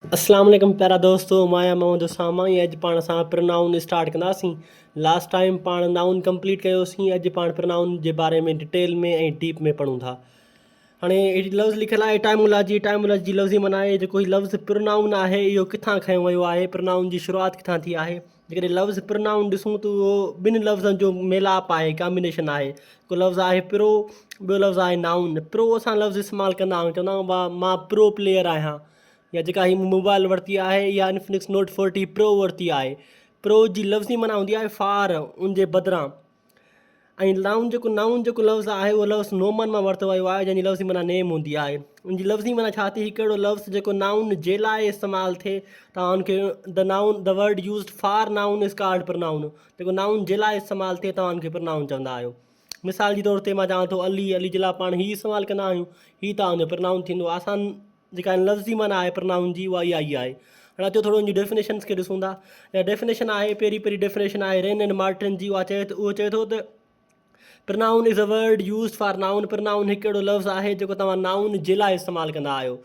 अस्सलाम वालेकुम प्यारा दोस्तों, मां मोहम्मद उसामा ऐं अॼु पाण सां प्रोनाउन स्टार्ट कंदासीं। लास्ट टाइम पाण नाउन कंप्लीट कयोसीं। अॼु पाण प्रोनाउन जे बारे में डिटेल में ऐं डीप में पढ़ूं था। हाणे हेॾी लफ़्ज़ लिखियलु आहे टाइमोलॉजी लफ़्ज़ी माना आहे जेको हीउ लफ़्ज़ प्रोनाउन आहे इहो किथां खयो वियो आहे, प्रोनाउन जी शुरूआति किथां थी आहे। जेकॾहिं लफ़्ज़ प्रोनाउन ॾिसूं त उहो ॿिनि लफ़्ज़नि जो मेलाप आहे, कॉम्बिनेशन आहे। हिकु लफ़्ज़ आहे प्रो, ॿियो लफ़्ज़ आहे नाउन। प्रो असां लफ़्ज़ इस्तेमालु कंदा आहियूं, चवंदा आहियूं भाउ मां प्रो प्लेयर आहियां, या जेका हीअ मोबाइल वरिती आहे या इन्फिनिक्स नोट 40 प्रो वरिती आहे। प्रो जी लफ़्ज़ी माना हूंदी आहे फार, उन जे बदिरां। ऐं नाउन जेको लफ़्ज़ आहे उहो लफ़्ज़ नोमन मां वरितो वियो आहे, जंहिंजी लफ़्ज़ी माना नेम हूंदी आहे। उनजी लफ़्ज़ी माना छा थी, हिकु अहिड़ो लफ़्ज़ जेको नाउन जे लाइ इस्तेमालु थिए। तव्हां हुनखे the word used far noun is called pronoun. जेको नाउन जे लाइ इस्तेमालु थिए तव्हां हुनखे प्रोनाउन चवंदा आहियो। मिसाल जे तौर ते मां चवां थो अली जे लाइ पाण हीउ इस्तेमालु कंदा आहियूं, हीउ तव्हांजो प्रोनाउन थींदो। आसान जेका लफ़्ज़ी माना आहे प्रोनाउन जी उहा इहा ई आहे। हाणे अचो थोरो हुनजी डेफिनेशन्स खे ॾिसूं था। या डेफिनेशन आहे, पहिरीं डेफिनेशन आहे रेन एंड मार्टिन जी। उहो चए थो त pronoun is a word used for noun. Pronoun हिकु अहिड़ो लफ़्ज़ आहे जेको तव्हां नाउन जे लाइ इस्तेमालु कंदा आहियो।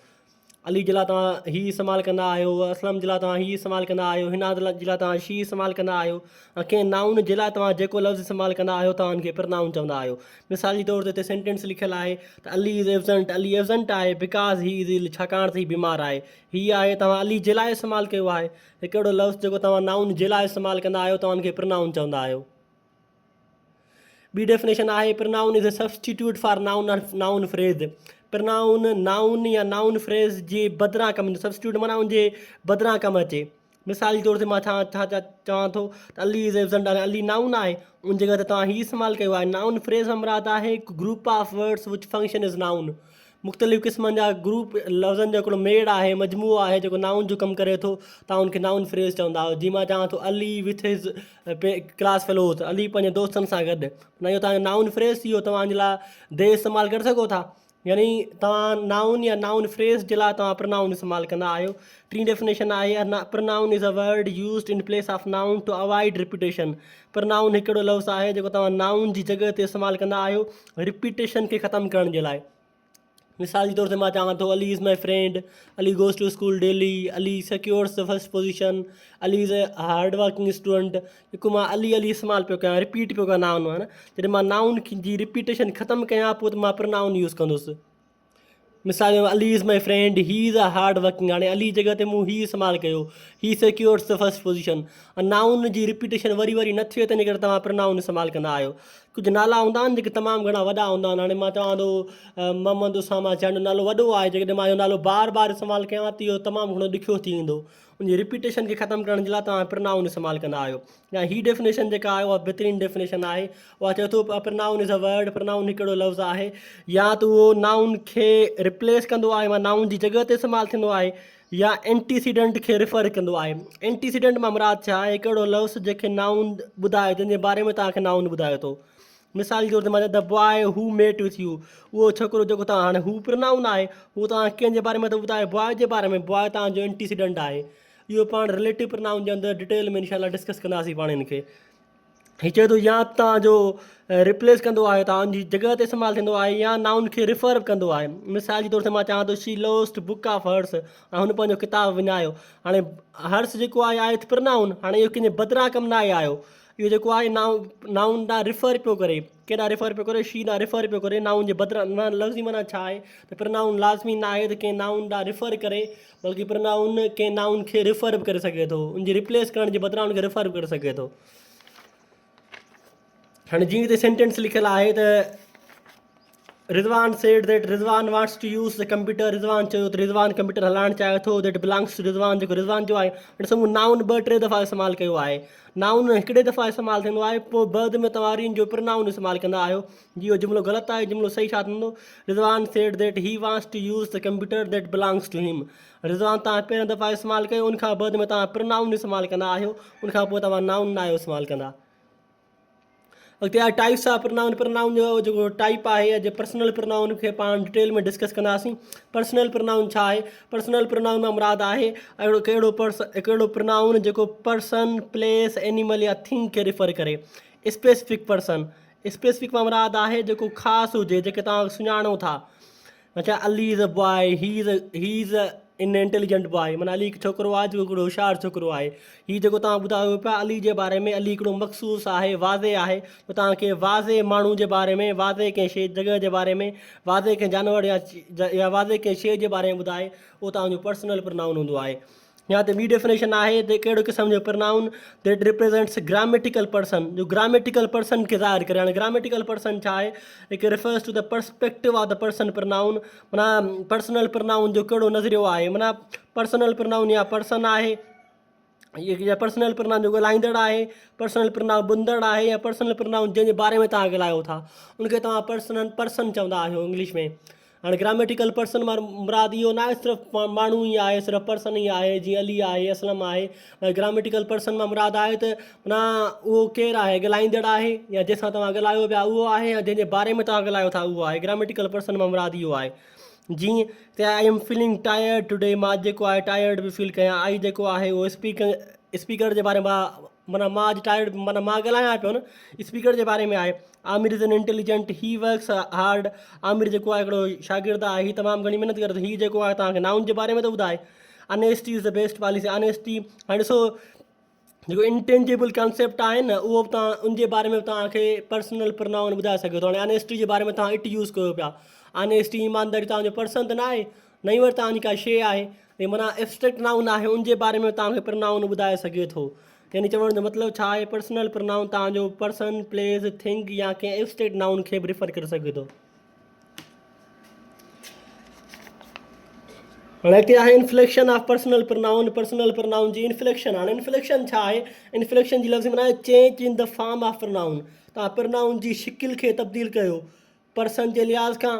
अली जे लाइ तव्हां हीउ इस्तेमालु कंदा आहियो, असलम जे लाइ तव्हां हीउ इस्तेमालु कंदा आहियो, हिना जे लाइ तव्हां शी इस्तेमालु कंदा आहियो। ऐं कंहिं नाउन जे लाइ तव्हां जेको लफ़्ज़ इस्तेमालु कंदा आहियो तव्हां हुनखे प्रोनाउन चवंदा आहियो। मिसाल जे तौर ते हिते सेंटेंस लिखियलु आहे त Ali is absent. Ali absent आहे बिकॉज़ ही इज़ इल, छाकाणि त हीउ बीमार आहे। हीअ आहे तव्हां अली जे लाइ इस्तेमालु कयो आहे। हिकु अहिड़ो लफ़्ज़ जेको तव्हां नाउन जे लाइ इस्तेमालु कंदा आहियो तव्हां हुनखे प्रोनाउन चवंदा आहियो। ॿी डेफिनेशन आहे pronoun is a substitute for noun phrase. Pronoun noun या नाउन फ्रेज़ जे बदिरां कमु, सब्सटीट्यूट माना उनजे बदिरां कमु अचे। मिसाल जे तौर ते मां चवां थो त अली इज़ एब्सेंट आहे, अली नाउन आहे, उन जॻह ते तव्हां हीउ इस्तेमालु कयो आहे। नाउन फ्रेज़ सां मुराद आहे हिकु group of words which function is noun. मुख़्तलिफ़ क़िस्मनि जा ग्रुप लफ़्ज़नि जो हिकिड़ो मेड़ आहे, मजमूओ आहे जेको नाउन जो कमु करे थो। तव्हां हुनखे नाउन फ्रेज़ चवंदा आहियो। जीअं मां चवां थो Ali with his class fellows, Ali पंहिंजे दोस्तनि सां गॾु, न इहो तव्हांजो नाउन फ्रेज़ थी वियो। तव्हांजे लाइ दे इस्तेमालु करे सघो था, यानी तव्हां नाउन या नाउन फ्रेज़ जे लाइ तव्हां प्रोनाउन इस्तेमालु कंदा आहियो। टी डेफिनेशन आहे pronoun is a word used in place of noun to avoid repetition. Pronoun हिकिड़ो लफ़्ज़ आहे जेको तव्हां नाउन जी जॻह ते इस्तेमालु कंदा आहियो रिपीटेशन खे ख़तमु करण जे लाइ। मिसाल जे तौर ते मां चवां थो Ali is my friend, Ali goes to school daily, Ali secures the first position, Ali is a hard working student. जेको मां अली इस्तेमालु पियो कयां, रिपीट पियो कयां नाउन, है न। जॾहिं मां नाउन जी रिपीटेशन ख़तमु कयां पोइ त मां प्रोनाउन यूज़ कंदुसि। मिसाल Ali is my friend, he is a hard working. हाणे अली जॻह ते मूं हीउ इस्तेमालु कयो, he secures the first position. Noun जी रिपीटेशन वरी न थिए, तंहिंजे करे तव्हां प्रोनाउन इस्तेमालु कंदा आहियो। कुझु नाला हूंदा आहिनि जेके तमामु घणा वॾा हूंदा आहिनि। हाणे मां चवां थो मोहम्मद उसामा, जो नालो वॾो आहे, जेकॾहिं मां इहो नालो बार बार इस्तेमालु कयां त इहो तमामु घणो ॾुखियो थी वेंदो। उनजी रिपीटेशन खे ख़तमु करण जे लाइ तव्हां प्रोनाउन इस्तेमालु कंदा आहियो। या हीअ डेफिनेशन जेका आहे उहा बहितरीनु डेफिनेशन आहे। उहा चए थो pronoun is a word, pronoun हिकिड़ो लफ़्ज़ आहे या त उहो नाउन खे रिप्लेस कंदो आहे, मां नाउन जी जॻह ते इस्तेमालु थींदो आहे, या एंटीसीडेंट खे रिफर कंदो आहे। एंटीसीडेंट मां मुराद छा आहे, हिकिड़ो लफ़्ज़ जंहिंखे नाउन ॿुधाए, जंहिंजे बारे में तव्हांखे नाउन ॿुधाए थो। मिसाल जे तौर ते मां द बॉय हू मेट विथ यू, उहो छोकिरो जेको तव्हां, हाणे हू प्रोनाउन आहे, हू तव्हां कंहिंजे बारे में थो ॿुधाए, बॉय जे बारे में। बॉय तव्हांजो एंटीसीडेंट आहे। इहो पाण रिलेटिव प्रोनाउन जे अंदरि डिटेल में इंशाल्लाह डिस्कस कंदासीं पाण हिन खे। हीअ चए थो या तव्हांजो रिप्लेस कंदो आहे, तव्हांजी जॻह ते इस्तेमालु थींदो आहे, या नाउन खे रिफर कंदो आहे। मिसाल जे तौर ते मां चवां थो she lost book of hers, ऐं हुन पंहिंजो किताबु विञायो। हाणे हर्स जेको आहे त प्रोनाउन, हाणे इहो कंहिंजे बदिरां कमु न आहे आयो। इहो जेको आहे नाउन ॾांहुं रिफर पियो करे, केॾांहुं रिफर पियो करे, शी ॾांहुं रिफर पियो करे, नाउन जे बदिरां। लफ़्ज़ी माना छा आहे त प्रोनाउन लाज़मी न आहे त कंहिं नाउन ॾांहुं रिफर करे, बल्कि प्रोनाउन कंहिं नाउन खे रिफर बि करे सघे थो, उनजी रिप्लेस करण जे बदिरां उनखे रिफर बि करे सघे थो। हाणे जीअं हिते सेंटेंस लिखियलु आहे त Rizwan said that Rizwan wants to use the computer. Rizwan चयो त रिज़वान कंप्यूटर हलाइणु चाहे थो। दैट बिलोंग्स टू रिज़वान, जेको रिज़वान जो आहे। हाणे साम्हूं नाउन 2-3 दफ़ा इस्तेमालु कयो आहे। नाउन हिकिड़े दफ़ा इस्तेमालु थींदो आहे, पोइ बाद में तव्हां वरी जो प्रोनाउन इस्तेमालु कंदा आहियो। जी इहो जुमिलो ग़लति आहे, जुमिलो सही छा थींदो, Rizwan said that he wants to use the computer that belongs to him. Rizwan तव्हां पहिरियों दफ़ा इस्तेमालु कयो, उनखां बाद में तव्हां प्रोनाउन इस्तेमालु कंदा आहियो, उनखां पोइ तव्हां नाउन न आहियो इस्तेमालु कंदा। अॻिते आहे टाइप्स ऑफ प्रोनाउन। प्रोनाउन जो जेको टाइप आहे, अॼु पर्सनल प्रोनाउन खे पाण डिटेल में डिस्कस कंदासीं। पर्सनल प्रोनाउन छा आहे? पर्सनल प्रोनाउन मां मुराद आहे हिकिड़ो प्रोनाउन जेको पर्सन, प्लेस, एनिमल या थिंग खे रिफर करे। स्पेसिफिक पर्सन, स्पेसिफिक मां मुराद आहे जेको ख़ासि हुजे, जेके तव्हां सुञाणो था। अच्छा, अली इज़ अ बॉय, ही इज़ अ इन इंटेलिजेंट बि आहे, माना अली हिकु छोकिरो आहे जेको हिकिड़ो होशियारु छोकिरो आहे। हीउ जेको तव्हां ॿुधायो पिया अली जे बारे में, अली हिकिड़ो मख़सूस आहे, वाज़े आहे, त तव्हांखे वाज़े माण्हू जे बारे में, वाज़े कंहिं शइ जॻह जे बारे में, वाज़े कंहिं जानवर या वाज़े कंहिं शइ जे बारे में ॿुधाए, उहो तव्हांजो पर्सनल प्रनाउन हूंदो आहे। या त ॿी डेफिनेशन आहे त कहिड़ो क़िस्म जो pronoun that represents grammatical person, जो ग्रामेटिकल पर्सन खे ज़ाहिर करे। हाणे ग्रामेटिकल पर्सन छा आहे, हिकु refers to the perspective of the person pronoun, माना पर्सनल प्रनाउन जो कहिड़ो नज़रियो आहे, माना पर्सनल प्रनाउन या पर्सन आहे, या पर्सनल प्रनाउन जो ॻाल्हाईंदड़ आहे, पर्सनल प्रनाउन ॿुधंदड़ आहे, या पर्सनल प्रनाउन जंहिंजे बारे में तव्हां ॻाल्हायो था उनखे तव्हां पर्सन चवंदा आहियो इंग्लिश में। हाणे ग्रामेटिकल पर्सन मां मुराद इहो न आहे सिर्फ़ु माण्हू ई आहे, सिर्फ़ु पर्सन ई आहे, जीअं अली आहे, असलम आहे। ग्रामेटिकल पर्सन मां मुराद आहे त माना उहो केरु आहे, ॻाल्हाईंदड़ आहे, या जंहिंसां तव्हां ॻाल्हायो पिया उहो आहे, या जंहिंजे बारे में तव्हां ॻाल्हायो था उहो आहे। ग्रामेटिकल पर्सन मां मुराद इहो आहे। जीअं त I am feeling tired today, मां जेको आहे टायर्ड बि फील कयां। आई जेको आहे उहो स्पीकर जे बारे में, माना मां अॼु टायर्ड, माना मां ॻाल्हायां पियो न, स्पीकर जे बारे में आहे। Aamir is an intelligent, he works hard, Aamir जेको आहे हिकिड़ो शागिर्दु आहे, हीउ तमामु घणी महिनत करे थो। हीउ जेको आहे तव्हांखे नाउन जे बारे में थो ॿुधाए। Honesty is the best policy, honesty, हाणे ॾिसो जेको इंटेंजिबल कॉन्सेप्ट आहे न, उहो बि तव्हां उनजे बारे में तव्हांखे पर्सनल प्रनाउन ॿुधाए सघे थो। हाणे अनेस्टी जे बारे में तव्हां इट यूज़ कयो पिया, अनेस्टी ईमानदारी तव्हांजो पर्सन त न आहे, नई वर तव्हांजी का शइ आहे, माना एब्स्ट्रैक्ट नाउन आहे, उनजे बारे में तव्हांखे प्रनाउन ॿुधाए सघे थो। यानी चवण जो मतिलबु छा आहे, पर्सनल प्रनाउन तव्हांजो पर्सन, प्लेस, थिंग या कंहिं एब्स्ट्रैक्ट नाउन खे बि रिफर करे सघे थो। हाणे हिते आहे inflection of personal pronoun, personal pronoun जी इन्फ्लेक्शन। हाणे इन्फ्लेक्शन छा आहे, इन्फ्लेक्शन जी लफ़्ज़ माना आहे change in the form of pronoun, तव्हां प्रनाउन जी शिकिल खे तब्दील कयो, पर्सन जे लिहाज़ खां,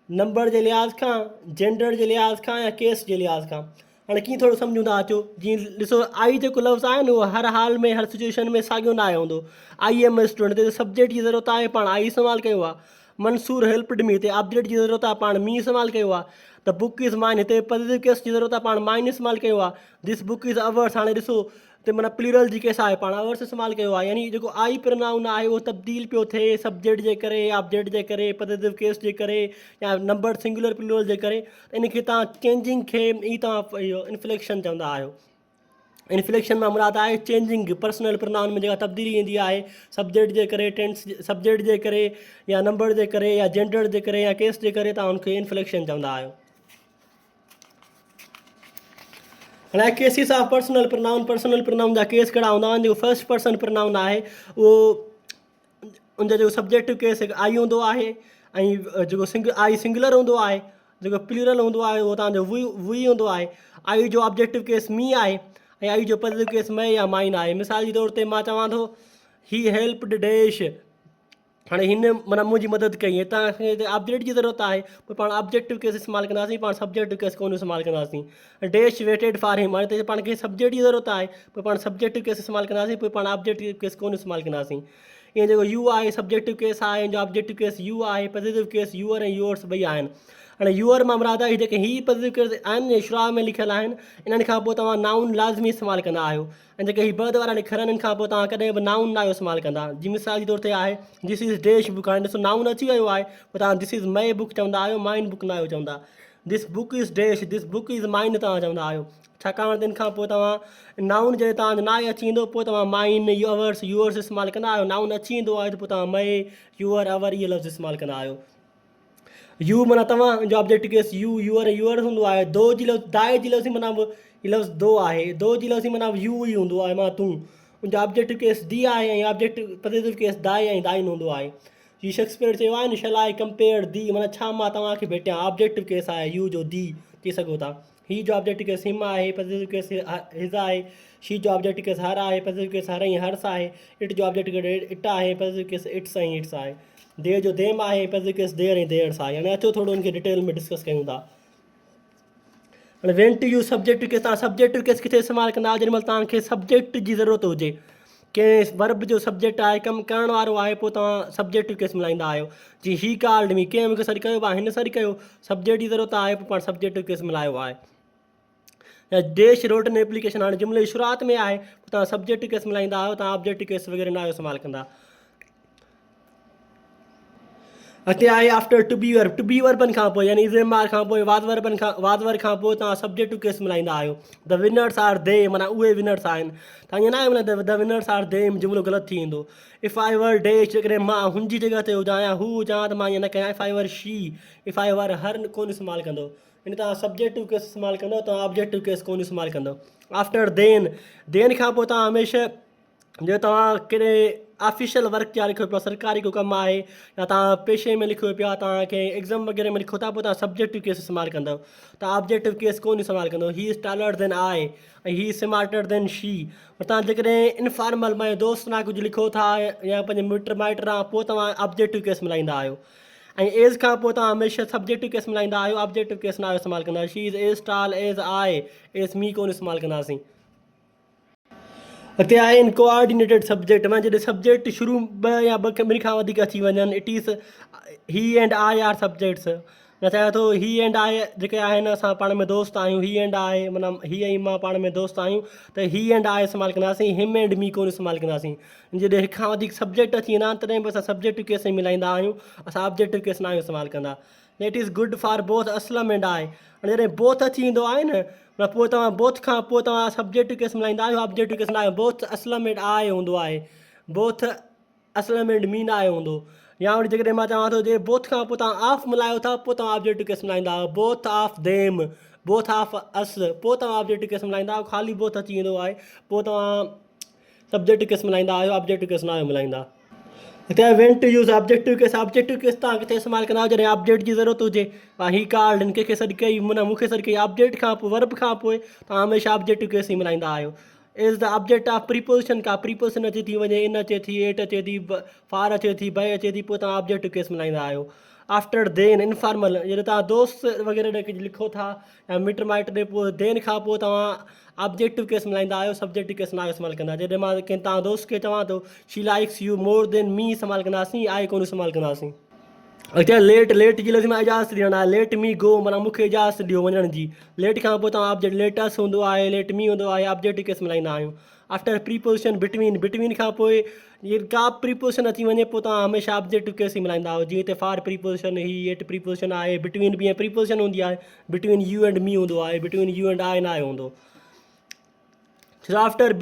नंबर जे लिहाज़ खां, जेंडर जे लिहाज़ खां, या केस जे लिहाज़ खां। हाणे कीअं थोरो सम्झूं था अचो, जीअं ॾिसो आई जेको लफ़्ज़ आहे न, उहो हर हाल में, हर सिचुएशन में साॻियो न आयो हूंदो। आई एम ए स्टूडेंट, हिते सब्जेक्ट जी ज़रूरत आहे, पाण आई इस्तेमालु कयो आहे। मंसूर हेल्पड मी, हिते ऑब्जेक्ट जी ज़रूरत आहे, पाण मी इस्तेमालु कयो आहे। द बुक इज़ माइन, हिते पॉज़िटिव केस जी ज़रूरत आहे, पाण माइन इस्तेमालु कयो आहे। दिस बुक इज़ अवर्स, हाणे ॾिसो हिते माना प्लूरल जी केस आहे, पाण अवर्स इस्तेमालु कयो आहे। यानी जेको आई प्रनाउन आहे उहो तब्दील पियो थिए सब्जेक्ट जे करे, ऑब्जेक्ट जे करे, पॉज़िटिव केस जे करे, या नंबर सिंगुलर प्लूरल जे करे। इनखे तव्हां चेंजिंग खे ई तव्हां इहो इन्फ्लेक्शन चवंदा आहियो। इन्फ्लेक्शन मां मुराद आहे चेंजिंग, पर्सनल प्रनाउन में जेका तब्दीली ईंदी आहे सब्जेक्ट जे करे, टेंस सब्जेक्ट जे करे, या नंबर जे करे, या जेंडर जे करे, या केस जे करे, तव्हां उनखे इन्फ्लेक्शन चवंदा आहियो। हाणे cases of personal pronoun, personal pronoun जा केस कहिड़ा हूंदा आहिनि। जेको फर्स्ट पर्सन प्रनाउन आहे उहो उनजो जेको सब्जेक्टिव केस हिकु आई हूंदो आहे, ऐं जेको आई सिंगुलर हूंदो आहे, जेको प्लूरल हूंदो आहे उहो तव्हांजो वी हूंदो आहे। आई जो ऑब्जेक्टिव केस मी आहे, ऐं आई जो पॉज़िटिव केस मै या माइन आहे। मिसाल जे तौर ते मां चवां थो ही हेल्प्ड डैश, हाणे हिन माना मुंहिंजी मदद कई, तव्हांखे हिते ऑब्जेक्ट जी ज़रूरत आहे, पोइ पाण ऑब्जेक्टिव केस इस्तेमालु कंदासीं, पाण सब्जेक्टिव केस कोन इस्तेमालु कंदासीं। डैश वेटेड फॉर हिम, हाणे हिते पाण खे सब्जेक्ट जी ज़रूरत आहे, पोइ पाण सब्जेक्टिव केस इस्तेमालु कंदासीं, पोइ पाण ऑब्जेक्टिव केस कोन इस्तेमालु कंदासीं। ईअं जेको यू आहे सब्जेक्टिव केस आहे, जो ऑब्जेक्टिव केस यू आहे, पॉज़िटिव केस यूअर ऐं यूअर्स ॿई आहिनि। हाणे यूअर मां मुराद आहे जेके ही पॉज़िटिव केस आहिनि शुरूआत में लिखियलु आहिनि, इन्हनि खां पोइ तव्हां नाउन लाज़मी इस्तेमालु कंदा आहियो, ऐं जेके ही बद वारा लिखियल आहिनि इन्हनि खां पोइ तव्हां कॾहिं बि नाउन न आहियो इस्तेमालु कंदा। जीअं मिसाल जे तौर ते आहे दिस इज़ डैश बुक, हाणे ॾिसो नाउन अची वियो आहे, पोइ तव्हां दिस इज़ माई बुक चवंदा आहियो, माइन बुक न आहियो चवंदा। This book is dash, this book is माइन तव्हां चवंदा आहियो, छाकाणि त इन खां पोइ तव्हां नाउन जॾहिं तव्हांजो नाए अची वेंदो, पोइ तव्हां माइन, अवर्स, यूअर्स इस्तेमालु कंदा आहियो। नाउन अची वेंदो आहे त पोइ तव्हां मए, यूअर, अवर इहे लफ़्ज़ इस्तेमालु कंदा आहियो। यू माना तव्हांजो ऑब्जेक्टिव केस यू, यूअर ऐं यूअर हूंदो आहे। दो जी लफ़्ज़, दाए जी लफ़्ज़ माना हीउ लफ़्ज़ दो आहे, दो जी लफ़्ज़ माना यू ई हूंदो आहे, मां तूं। उनजो ऑब्जेक्टिव केस दी आहे, ऐं ऑब्जेक्टिव पॉज़िटिव केस दाए ऐं दाइन हूंदो आहे। हीउ शेक्सपियर चयो आहे न, शैल आई कंपेयर दी, माना छा मां तव्हांखे भेटियां, ऑब्जेक्टिव केस आहे यू जो दी चई सघो था। ही जो ऑब्जेक्टिव केस हिम आहे, पॉज़िटिव केस हिज़ आहे। शी जो ऑब्जेक्टिव केस हर आहे, पॉज़िटिव केस हर ऐं हर्स आहे। इट जो ऑब्जेक्टिव केस इट आहे, पॉज़िटिव केस इट्स ऐं इट्स आहे। देर जो देम आहे, पॉज़िटिव केस देर ऐं देयर्स आहे। हाणे अचो थोरो उनखे डिटेल में डिस्कस कयूं था। हाणे वेन टू यूज़ सब्जेक्टिव केस, तव्हां सब्जेक्टिव केस किथे इस्तेमालु कंदा जेॾी महिल तव्हांखे सब्जेक्ट जी ज़रूरत हुजे, कंहिं वर्ब जो सब्जेक्ट आहे, कमु करण वारो आहे, पोइ तव्हां सब्जेक्टिव केस मिलाईंदा आहियो। जीअं ही कॉल्ड मी, कंहिं मूंखे सॾु कयो आहे, हिन सॾु कयो, सब्जेक्ट जी ज़रूरत आहे, पोइ पाण सब्जेक्टिव केस मिलायो आहे। या डैश रोट एन एप्लीकेशन, हाणे जुमिले जी शुरूआत में आहे, पोइ तव्हां सब्जेक्टिव केस मिलाईंदा आहियो, तव्हां ऑब्जेक्टिव केस वग़ैरह न आहियो इस्तेमालु कंदा। अॻिते आहे आफ्टर टू बी वर्बन खां पोइ यानी ज़ेमार खां पोइ वाज़ खां पोइ तव्हां सब्जेक्ट टू केस मिलाईंदा आहियो। द विनर्स आर दे माना उहे विनर्स आहिनि। तव्हां ईअं न आहे माना द विनर्स आर दे जुमिलो ग़लति थी वेंदो। इफ़ आई वर डैश जेकॾहिं मां हुनजी जॻह ते हुजां या हू हुजां त मां ईअं न कयां। इफ़ आई वर शी, इफ़ आई वर हर कोन इस्तेमालु कंदो। यानी तव्हां सब्जेक्ट टू केस इस्तेमालु कंदो, तव्हां ऑब्जेक्ट टू केस कोन इस्तेमालु कंदो। आफ्टर देन खां पोइ तव्हां हमेशह जो तव्हां कहिड़े ऑफिशियल वर्क जा लिखो पिया, सरकारी को कमु आहे या तव्हां पेशे में लिखो पिया, तव्हां कंहिं एग्ज़ाम वग़ैरह में लिखो था, पोइ तव्हां सब्जेक्टिव केस इस्तेमालु कंदव। तव्हां ऑब्जेक्टिव केस कोन इस्तेमालु कंदव। He is taller then I ऐं ही स्मार्टर देन शी। तव्हां जेकॾहिं इनफॉर्मल मां दोस्त ना कुझु लिखो था या पंहिंजे मिट माइट आहे, पोइ तव्हां ऑब्जेक्टिव केस मिलाईंदा आहियो। ऐं एज़ खां पोइ तव्हां हमेशह सब्जेक्टिव केस मिलाईंदा आहियो, ऑब्जेक्टिव केस न इस्तेमालु कंदा आहियो। शी इज़ एज़ टाल एज़ आई, एज़ मी कोन इस्तेमालु कंदासीं। अॻिते आहे इन कोऑर्डिनेटेड सब्जेक्ट में जॾहिं सब्जेक्ट शुरू ॿ या ॿिनि खां वधीक अची वञनि, इट इज़ ही एंड आई आर सब्जेक्ट्स। न चाहे थो ही एंड आई जेके आहिनि असां पाण में दोस्त आहियूं, ही एंड आई माना ही ऐं मां पाण में दोस्त आहियूं, त ही एंड आई इस्तेमालु कंदासीं, हिम एंड मी कोन इस्तेमालु कंदासीं। जॾहिं हिक खां वधीक सब्जेक्ट अची वेंदा आहिनि तॾहिं बि असां सब्जेक्टिव केस ई मिलाईंदा आहियूं, असां ऑब्जेक्टिव केस न आहियूं इस्तेमालु कंदा। It is good for both Aslam and I. हाणे जॾहिं बोथ अची वेंदो आहे न, पोइ तव्हां बोथ खां पोइ तव्हां सब्जेक्टिव केस मिलाईंदा आहियो, ऑब्जेक्टिव केस न आहियो। बोथ असलम एंड आई हूंदो आहे, बोथ असलम एंड मी न आहे हूंदो। या वरी जेकॾहिं मां चवां थो जे बोथ खां पोइ तव्हां ऑफ मिलायो था, पोइ तव्हां ऑब्जेक्टिव केस मिलाईंदा आहियो। Both of them, both of us, पोइ तव्हां ऑब्जेक्टिव केस मिलाईंदा आहियो। ख़ाली बोथ अची वेंदो आहे, पोइ तव्हां सब्जेक्टिव केस मिलाईंदा आहियो, ऑब्जेक्टिव केस न आहियो मिलाईंदा। हिते when to use objective case. Objective case तव्हां किथे इस्तेमालु कंदा आहियो जॾहिं ऑब्जेक्ट जी ज़रूरत हुजे। ही कॉल्ड हिन कंहिंखे सॾु कई, माना मूंखे सॾु कई, ऑब्जेक्ट खां पोइ वर्ब खां पोइ तव्हां हमेशह ऑब्जेक्टिव केस ई मिलाईंदा आहियो। Is the object of preposition, का प्रीपोजिशन अचे थी वञे, इन अचे थी, एट अचे थी, फार अचे थी, बाय अचे थी, पोइ तव्हां ऑब्जेक्टिव केस मिलाईंदा आहियो। आफ्टर देन इनफॉर्मल, जॾहिं तव्हां दोस्त वग़ैरह ॾे कुझु लिखो था या मिट माइट ॾे, पोइ देन खां पोइ तव्हां ऑब्जेक्टिव केस मिलाईंदा आहियो, सब्जेक्टिव केस न इस्तेमालु कंदा। जॾहिं मां कंहिं तव्हां दोस्त खे चवां थो she likes you more than me इस्तेमालु कंदासीं, आई कोन इस्तेमालु कंदासीं। अॻिते लेट जी लफ़्ज़ मां इजाज़त ॾियणु आहे। लेट मी गो माना मूंखे इजाज़त ॾियो वञण जी। लेट खां पोइ तव्हां ऑब्जेक्ट लेटस हूंदो आहे, लेट मी हूंदो आहे, ऑब्जेक्टिव केस मिलाईंदा आहियूं। आफ्टर प्रीपोजिशन बिटवीन खां पोइ जीअं का प्रीपोजिशन अची वञे, पोइ तव्हां हमेशह ऑब्जेक्टिव केस ई मिलाईंदा आहियो। जीअं हिते फार प्रीपोजिशन, ही एट प्रीपोजिशन आहे, बिटवीन बि प्रीपोजिशन हूंदी आहे, बिटवीन यू एंड मी हूंदो आहे, बिटवीन यू एंड आई न आहे हूंदो। आफ्टर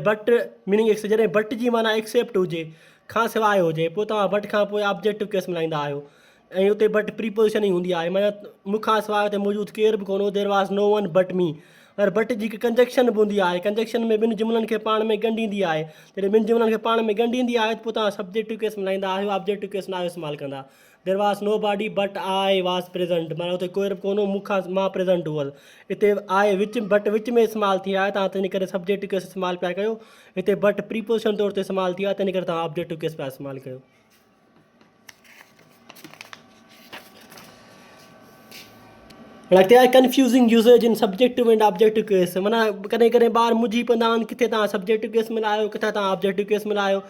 बट मीनिंग एक्स, जॾहिं बट जी माना एक्सेप्ट हुजे, खां सवाइ हुजे, पोइ तव्हां बट खां पोइ ऑब्जेक्टिव केस मिलाईंदा आहियो। ऐं हुते बट प्रीपोजिशन ई हूंदी आहे, माना मूंखां सवाइ हुते मौजूदु केर बि कोन हो, there was no one but me. पर बट जी कंजक्शन बि हूंदी आहे, कंजक्शन में ॿिनि जुमिलनि खे पाण में ॻंढींदी आहे। जॾहिं ॿिनि जुमिलनि खे पाण में ॻंढींदी आहे, पोइ तव्हां सब्जेक्टिव केस मिलाईंदा आहियो, ऑब्जेक्टिव केस न इस्तेमालु कंदा। There was nobody but I was present, माना हुते कोई बि कोन हो, मूंखां मां प्रेज़ेंट हुअसि। हिते आहे बट विच में इस्तेमालु थी आहे, तव्हां तंहिं करे सब्जेक्टिव केस इस्तेमालु पिया कयो। हिते बट प्रीपोजिशन तौर ते इस्तेमालु थी आहे, तंहिं करे तव्हां ऑब्जेक्टिव केस पिया इस्तेमालु कयो। अॻिते आहे कंफ्यूज़िंग यूज़ेज इन सब्जेक्टिव एंड ऑब्जेक्टिव केस। माना कॾहिं कॾहिं ॿार मुंझी पवंदा आहिनि, किथे तव्हां सब्जेक्टिव केस मिलायो, किथे तव्हां ऑब्जेक्टिव केस मिलायो।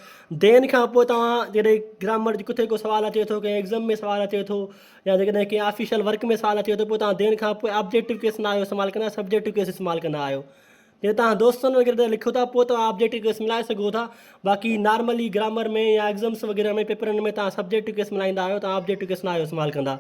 देन खां पोइ तव्हां जॾहिं ग्रामर जी किथे को सुवालु अचे थो, कंहिं एग्ज़ाम में सुवालु अचे थो, या जेकॾहिं कंहिं ऑफिशियल वर्क में सुवालु अचे थो, पोइ तव्हां देन खां पोइ ऑब्जेक्टिव केस न आहियो इस्तेमालु कंदा, सब्जेक्टिव केस इस्तेमालु कंदा आहियो। जे तव्हां दोस्तनि वग़ैरह लिखो था, पोइ तव्हां ऑब्जेक्टिव केस मिलाए सघो था। बाक़ी नॉर्मली ग्रामर में या एग्ज़ाम्स वग़ैरह में पेपरनि में तव्हां सब्जेक्टिव केस मिलाईंदा आहियो, तव्हां ऑब्जेक्टिव केस न आहियो इस्तेमालु कंदा।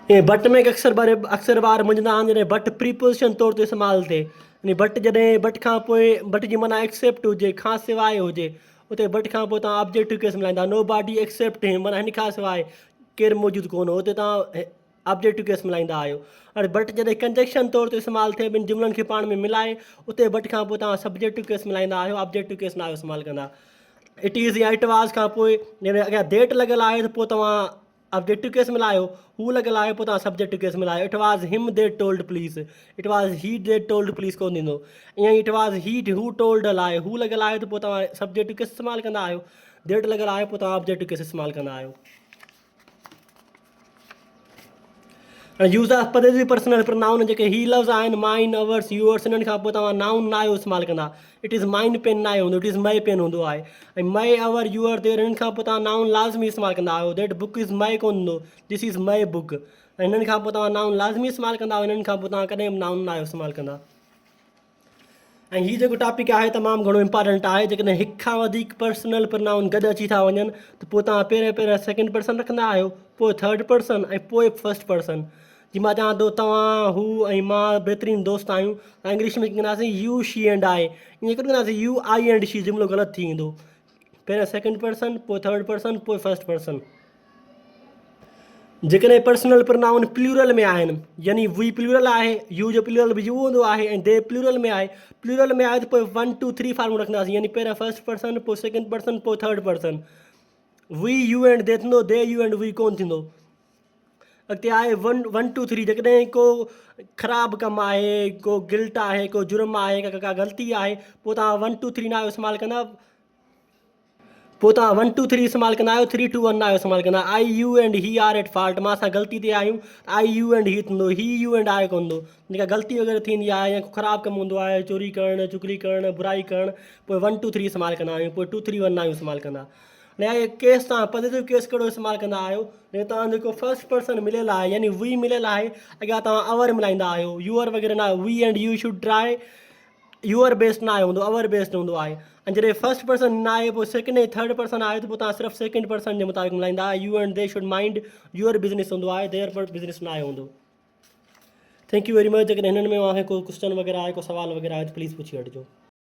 ऐं बट में अक्सर ॿार मुंझंदा आहिनि जॾहिं बट प्रीपोजिशन तौर ते इस्तेमालु थिए। यानी बट जॾहिं बट खां पोइ बट जी माना एक्सेप्ट हुजे, खां सवाइ हुजे, उते बट खां पोइ तव्हां objective case मिलाईंदा। Know body accept हिम, माना हिन खां सवाइ केरु मौजूदु कोन हो, उते तव्हां ऑब्जेक्टिव केस मिलाईंदा आहियो। हाणे बट जॾहिं कंजक्शन तौर ते इस्तेमालु थिए, ॿिनि जुमिलनि खे पाण में मिलाए, उते बट खां पोइ तव्हां सब्जेक्टिव केस मिलाईंदा आहियो, ऑब्जेक्टिव केस न आहियो इस्तेमालु कंदा। इट इज़ या इट वाज़ खां पोइ जॾहिं अॻियां डेट लॻियल आहे, त पोइ तव्हां ऑब्जेक्टिव केस मिलायो। हू लॻियल आहे, पोइ तव्हां सब्जेक्टिव केस मिलायो। इट वाज़ हिम दैट टोल्ड प्लीज़, इट वाज़ ही दैट टोल्ड प्लीज़ कोन थींदो। ईअं ई इट वाज़ ही हू टोल्ड आहे, हू लॻियल आहे, त पोइ तव्हां सब्जेक्टिव केस इस्तेमालु कंदा आहियो। डेट लॻियल आहे, पोइ तव्हां ऑब्जेक्टिव केस इस्तेमालु कंदा आहियो। Use of possessive personal pronoun जेके ही लफ़्ज़ आहिनि, माइन, अवर्स, यूअर्स, हिननि खां पोइ तव्हां नाउन न आहियो इस्तेमालु कंदा। इट इज़ माइन पेन न आहे हूंदो, इट इज़ मई पेन हूंदो आहे। ऐं मई, अवर, यूअर, देयर, हिननि खां पोइ तव्हां नाउन लाज़मी इस्तेमालु कंदा आहियो। दैट बुक इज़ मई कोन हूंदो, दिस इज़ मई बुक। ऐं हिननि खां पोइ तव्हां नाउन लाज़मी इस्तेमालु कंदा आहियो, हिननि खां पोइ तव्हां कॾहिं बि नाउन न आहियो इस्तेमालु कंदा। ऐं हीउ जेको टॉपिक आहे तमामु घणो इम्पॉर्टेंट आहे। जेकॾहिं हिक खां वधीक पर्सनल प्रनाउन गॾु अची था वञनि त पोइ तव्हां पहिरियों सेकेंड पर्सन रखंदा आहियो, पोइ थर्ड पर्सन ऐं पोइ फर्स्ट पर्सन। जी मां चवां थो तव्हां हू ऐं मां बहितरीनु दोस्त आहियूं, ऐं इंग्लिश में कंदासीं यू शी एंड आई, ईअं कंदासीं यू आई एंड शी, जुमिलो ग़लति थी वेंदो। पहिरियों सेकेंड पर्सन, पोइ थर्ड पर्सन, पोइ फर्स्ट पर्सन। जेकॾहिं पर्सनल प्रनाउन प्लूरल में आहिनि, यानी वी प्लूरल आहे, यू जो प्लूरल बि यू हूंदो आहे, ऐं दे प्लूरल में आहे, त पोइ 1 2 3 फार्मूलो रखंदासीं, यानी पहिरियों फर्स्ट पर्सन, पोइ सेकेंड पर्सन, पोइ third person. We you and they थींदो, दे यू एंड वी कोन थींदो। अॻिते आहे 1 2 3। जेकॾहिं को ख़राबु कमु आहे, को गिल्ट आहे, को जुर्म आहे, का ग़लती आहे, पोइ तव्हां 1 2 3 न इस्तेमालु कंदा, पोइ तव्हां 1 2 3 इस्तेमालु कंदा आहियो, 3 2 1 न इस्तेमालु कंदा। I you and he are at fault, मां असां ग़लती ते आहियूं, आई यू एंड ही थींदो, ही यू एंड आई कोन हूंदो। जेका ग़लती वग़ैरह थींदी आहे या को ख़राबु कमु हूंदो आहे, चोरी करणु, चुगली करणु, बुराई करणु, पोइ 1 2 3 इस्तेमालु कंदा आहियूं, पोइ 2 3 1 न इस्तेमालु कंदा। ऐं केस तव्हां पॉज़िटिव केस कहिड़ो इस्तेमालु कंदा आहियो, ऐं तव्हां जेको फर्स्ट पर्सन मिलियल आहे, यानी वी मिलियल आहे, अॻियां तव्हां अवर मिलाईंदा आहियो, यूअर वग़ैरह न, we and you should try, your based न आहे हूंदो, अवर बेस्ड हूंदो आहे। ऐं जॾहिं फर्स्ट पर्सन न आहे, पोइ सेकेंड ऐं थर्ड पर्सन आहे, त पोइ तव्हां सिर्फ़ु सेकेंड पर्सन जे मुताबिक़ मिलाईंदा, you and they should mind your business हूंदो आहे, देयर पर बिज़नेस न आहे हूंदो। Thank you very much. जेकॾहिं हिननि में को क्वेश्चन वग़ैरह आहे, को सवाल वग़ैरह आहे, त प्लीज़ पुछी वठिजो।